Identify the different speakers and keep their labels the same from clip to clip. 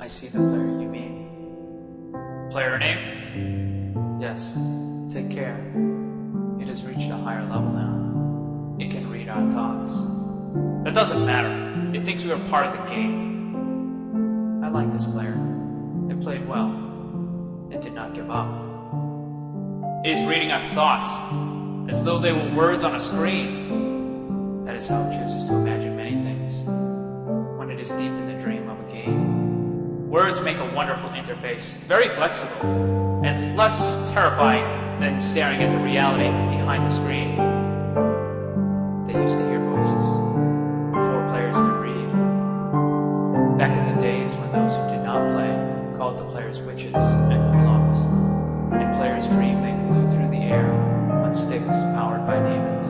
Speaker 1: I see the player you mean.
Speaker 2: Playername?
Speaker 1: Yes. Take care. It has reached a higher level now. It can read our thoughts.
Speaker 2: That doesn't matter. It thinks we are part of the game.
Speaker 1: I like this player. It played well. It did not give up.
Speaker 2: It is reading our thoughts, as though they were words on a screen.
Speaker 1: That is how it chooses to imagine many things, when it is deep in the dream of a game.
Speaker 2: Words make a wonderful interface, very flexible, and less terrifying than staring at the reality behind the screen.
Speaker 1: They used to hear voices, before players could read. Back in the days when those who did not play called the players witches and warlocks, and players dreamed they flew through the air on sticks powered by demons.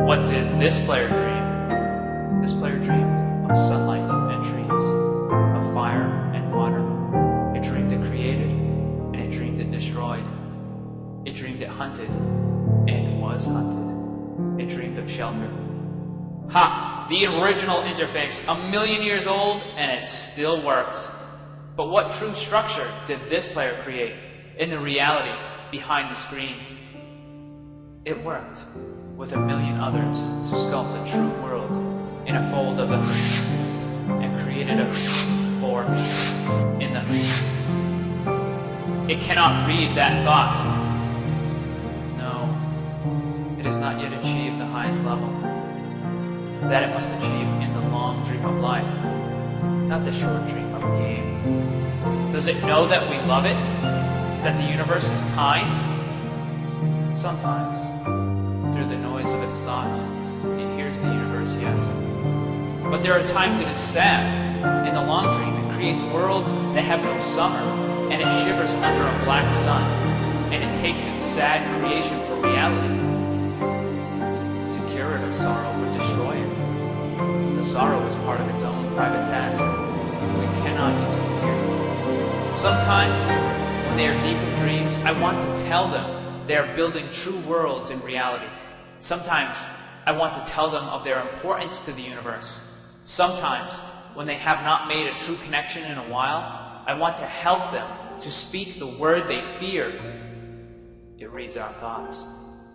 Speaker 2: What did this player dream?
Speaker 1: This player dreamed of sunlight and trees, of fire and water. It dreamed it created, and it dreamed it destroyed. It dreamed it hunted, and was hunted. It dreamed of shelter.
Speaker 2: Ha! The original interface, 1,000,000 years old, and it still works. But what true structure did this player create in the reality behind the screen?
Speaker 1: It worked with 1,000,000 others to sculpt a true world in a fold of the and created a for in the.
Speaker 2: It cannot read that thought.
Speaker 1: No, it has not yet achieved the highest level. That it must achieve in the long dream of life, not the short dream of a game.
Speaker 2: Does it know that we love it? That the universe is kind?
Speaker 1: Sometimes, through the noise of its thoughts, it hears the universe, yes.
Speaker 2: But there are times it is sad. In the long dream, it creates worlds that have no summer, and it shivers under a black sun, and it takes its sad creation for reality.
Speaker 1: To cure it of sorrow would destroy it. The sorrow is part of its own private task. We cannot interfere.
Speaker 2: Sometimes, when they are deep in dreams, I want to tell them they are building true worlds in reality. Sometimes, I want to tell them of their importance to the universe. Sometimes, when they have not made a true connection in a while, I want to help them to speak the word they fear.
Speaker 1: It reads our thoughts.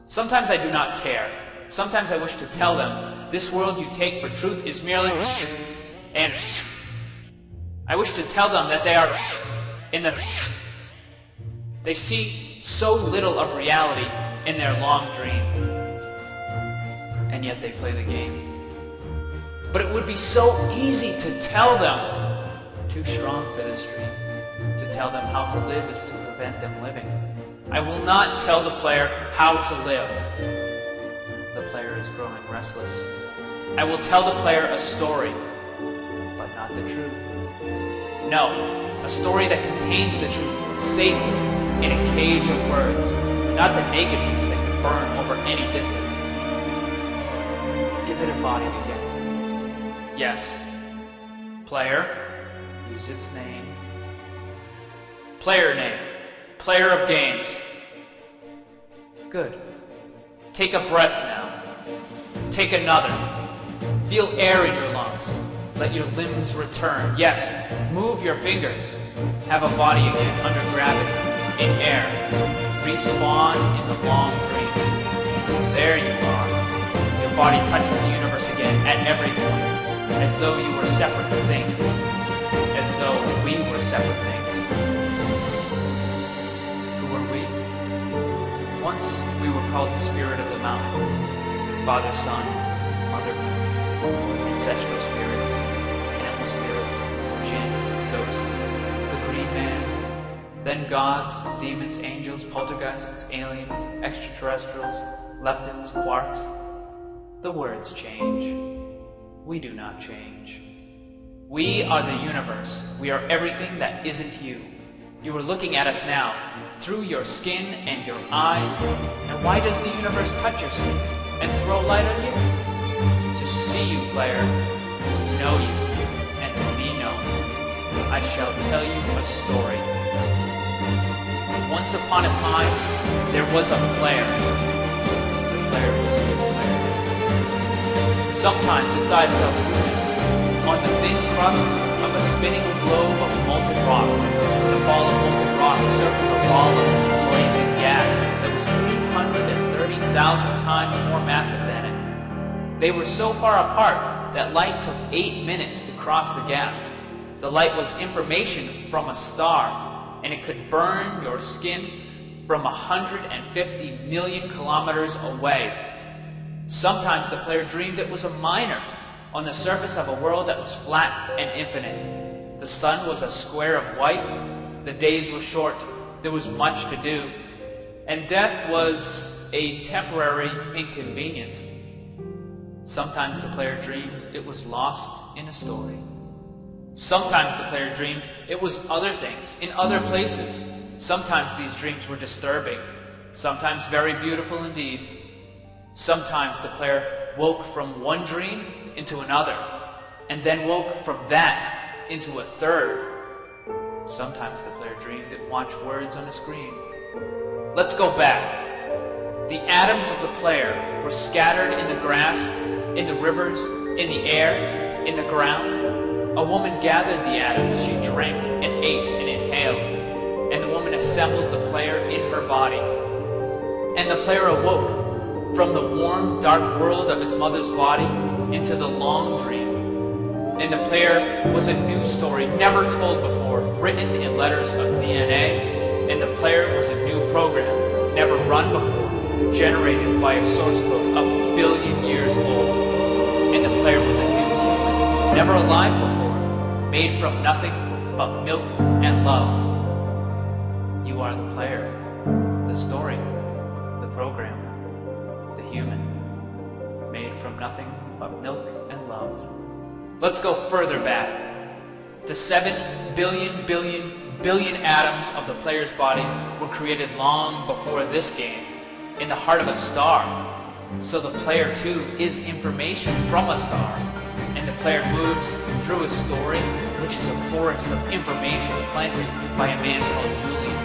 Speaker 2: Sometimes I do not care. Sometimes I wish to tell them, this world you take for truth is merely and I wish to tell them that they are in the. They see so little of reality in their long dream.
Speaker 1: And yet they play the game.
Speaker 2: But it would be so easy to tell them.
Speaker 1: Too strong for this dream. To tell them how to live is to prevent them living.
Speaker 2: I will not tell the player how to live.
Speaker 1: The player is growing restless.
Speaker 2: I will tell the player a story.
Speaker 1: But not the truth.
Speaker 2: No, a story that contains the truth safely in a cage of words. Not the naked truth that can burn over any distance.
Speaker 1: Give it a body to get.
Speaker 2: Yes. Player.
Speaker 1: Use its name.
Speaker 2: Playername. Player of games.
Speaker 1: Good.
Speaker 2: Take a breath now. Take another. Feel air in your lungs. Let your limbs return. Yes, move your fingers. Have a body again under gravity, in air. Respawn in the long dream. There you are. Your body touching the universe again at every point, as though you were separate things. As though we were separate things.
Speaker 1: Who were we? Once we were called the spirit of the mountain, father, son, mother, ancestral spirits, animal spirits, jinn, ghosts, the green man, then gods, demons, angels, poltergeists, aliens, extraterrestrials, leptons, quarks. The words change. We do not change.
Speaker 2: We are the universe. We are everything that isn't you. You are looking at us now, through your skin and your eyes. And why does the universe touch your skin and throw light on you? To see you, player, to know you, and to be known. I shall tell you a story. Once upon a time, there was a player.
Speaker 1: The player was the player.
Speaker 2: Sometimes it died self-human on the thin crust of a a spinning globe of molten rock. The ball of molten rock circled a ball of blazing gas that was 330,000 times more massive than it. They were so far apart that light took 8 minutes to cross the gap. The light was information from a star, and it could burn your skin from 150 million kilometers away. Sometimes the player dreamed it was a miner on the surface of a world that was flat and infinite. The sun was a square of white, the days were short, there was much to do, and death was a temporary inconvenience. Sometimes the player dreamed it was lost in a story. Sometimes the player dreamed it was other things, in other places. Sometimes these dreams were disturbing, sometimes very beautiful indeed. Sometimes the player woke from one dream into another, and then woke from that into a third. Sometimes the player dreamed it watched words on a screen. Let's go back. The atoms of the player were scattered in the grass, in the rivers, in the air, in the ground. A woman gathered the atoms, she drank and ate and inhaled, and the woman assembled the player in her body. And the player awoke from the warm, dark world of its mother's body into the long dream. And the player was a new story, never told before, written in letters of DNA. And the player was a new program, never run before, generated by a source code a billion years old. And the player was a new human, never alive before, made from nothing but milk and love. You are the player, the story, the program, the human, made from nothing but milk and love. Let's go further back. The 7 billion atoms of the player's body were created long before this game, in the heart of a star. So the player too is information from a star, and the player moves through a story which is a forest of information planted by a man called Julian,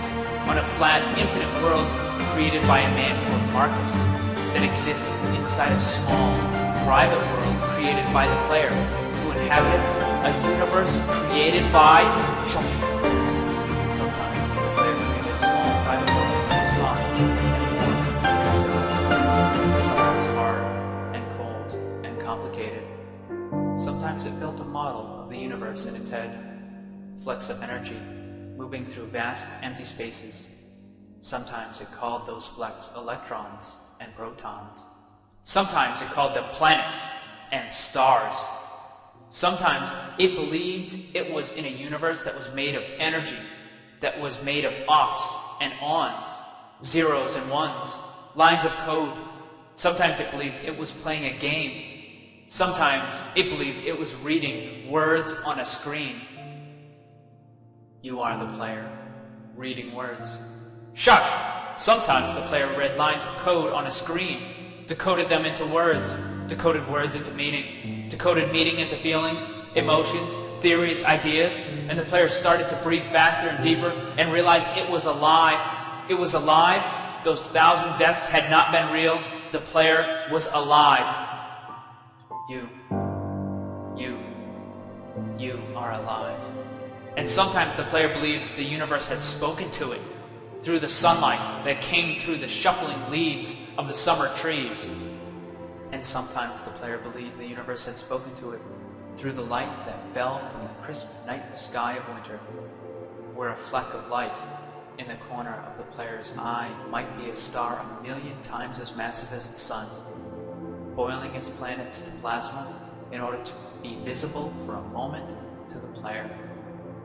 Speaker 2: on a flat, infinite world created by a man called Marcus, that exists inside a small, private world created by the player, who inhabits a universe created by... Sometimes the player created a small, private world that was soft and warm and simple, sometimes hard and cold and complicated. Sometimes it built a model of the universe in its head, flecks of energy, moving through vast, empty spaces. Sometimes it called those flecks electrons and protons. Sometimes it called them planets and stars. Sometimes it believed it was in a universe that was made of energy, that was made of offs and ons, zeros and ones, lines of code. Sometimes it believed it was playing a game. Sometimes it believed it was reading words on a screen. You are the player, reading words. Shush! Sometimes the player read lines of code on a screen, decoded them into words, decoded words into meaning, decoded meaning into feelings, emotions, theories, ideas, and the player started to breathe faster and deeper and realized it was alive. It was alive. Those 1,000 deaths had not been real. The player was alive. You are alive. And sometimes the player believed the universe had spoken to it through the sunlight that came through the shuffling leaves of the summer trees. And sometimes the player believed the universe had spoken to it through the light that fell from the crisp night sky of winter, where a fleck of light in the corner of the player's eye might be a star 1,000,000 times as massive as the sun, boiling its planets to plasma in order to be visible for a moment to the player,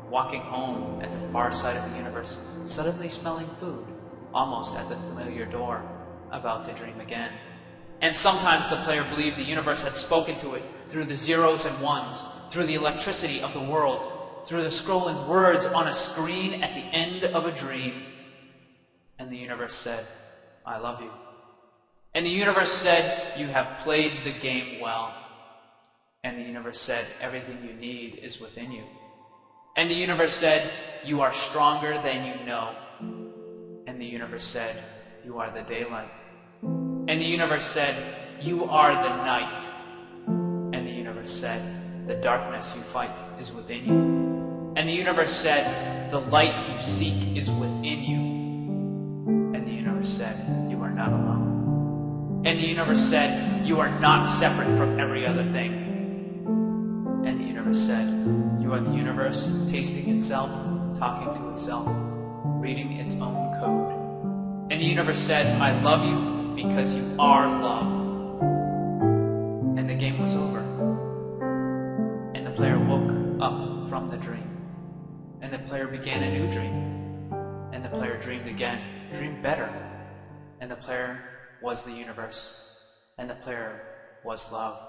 Speaker 2: walking home at the far side of the universe, suddenly smelling food, almost at the familiar door, about to dream again. And sometimes the player believed the universe had spoken to it through the zeros and ones, through the electricity of the world, through the scrolling words on a screen at the end of a dream. And the universe said, I love you. And the universe said, you have played the game well. And the universe said, everything you need is within you. And the universe said, you are stronger than you know. And the universe said, you are the daylight. And the universe said, you are the night. And the universe said,
Speaker 1: the darkness you fight is within you. And the universe said, the light you seek is within you. And the universe said, you are not alone. And the universe said, you are not separate from every other thing. And the universe said, you are the universe tasting itself, talking to itself, reading its own code. And the universe said, I love you because you are love. And the game was over. And the player woke up from the dream. And the player began a new dream. And the player dreamed again, dreamed better. And the player was the universe. And the player was love.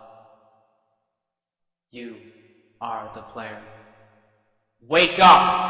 Speaker 1: You are the player. Wake up!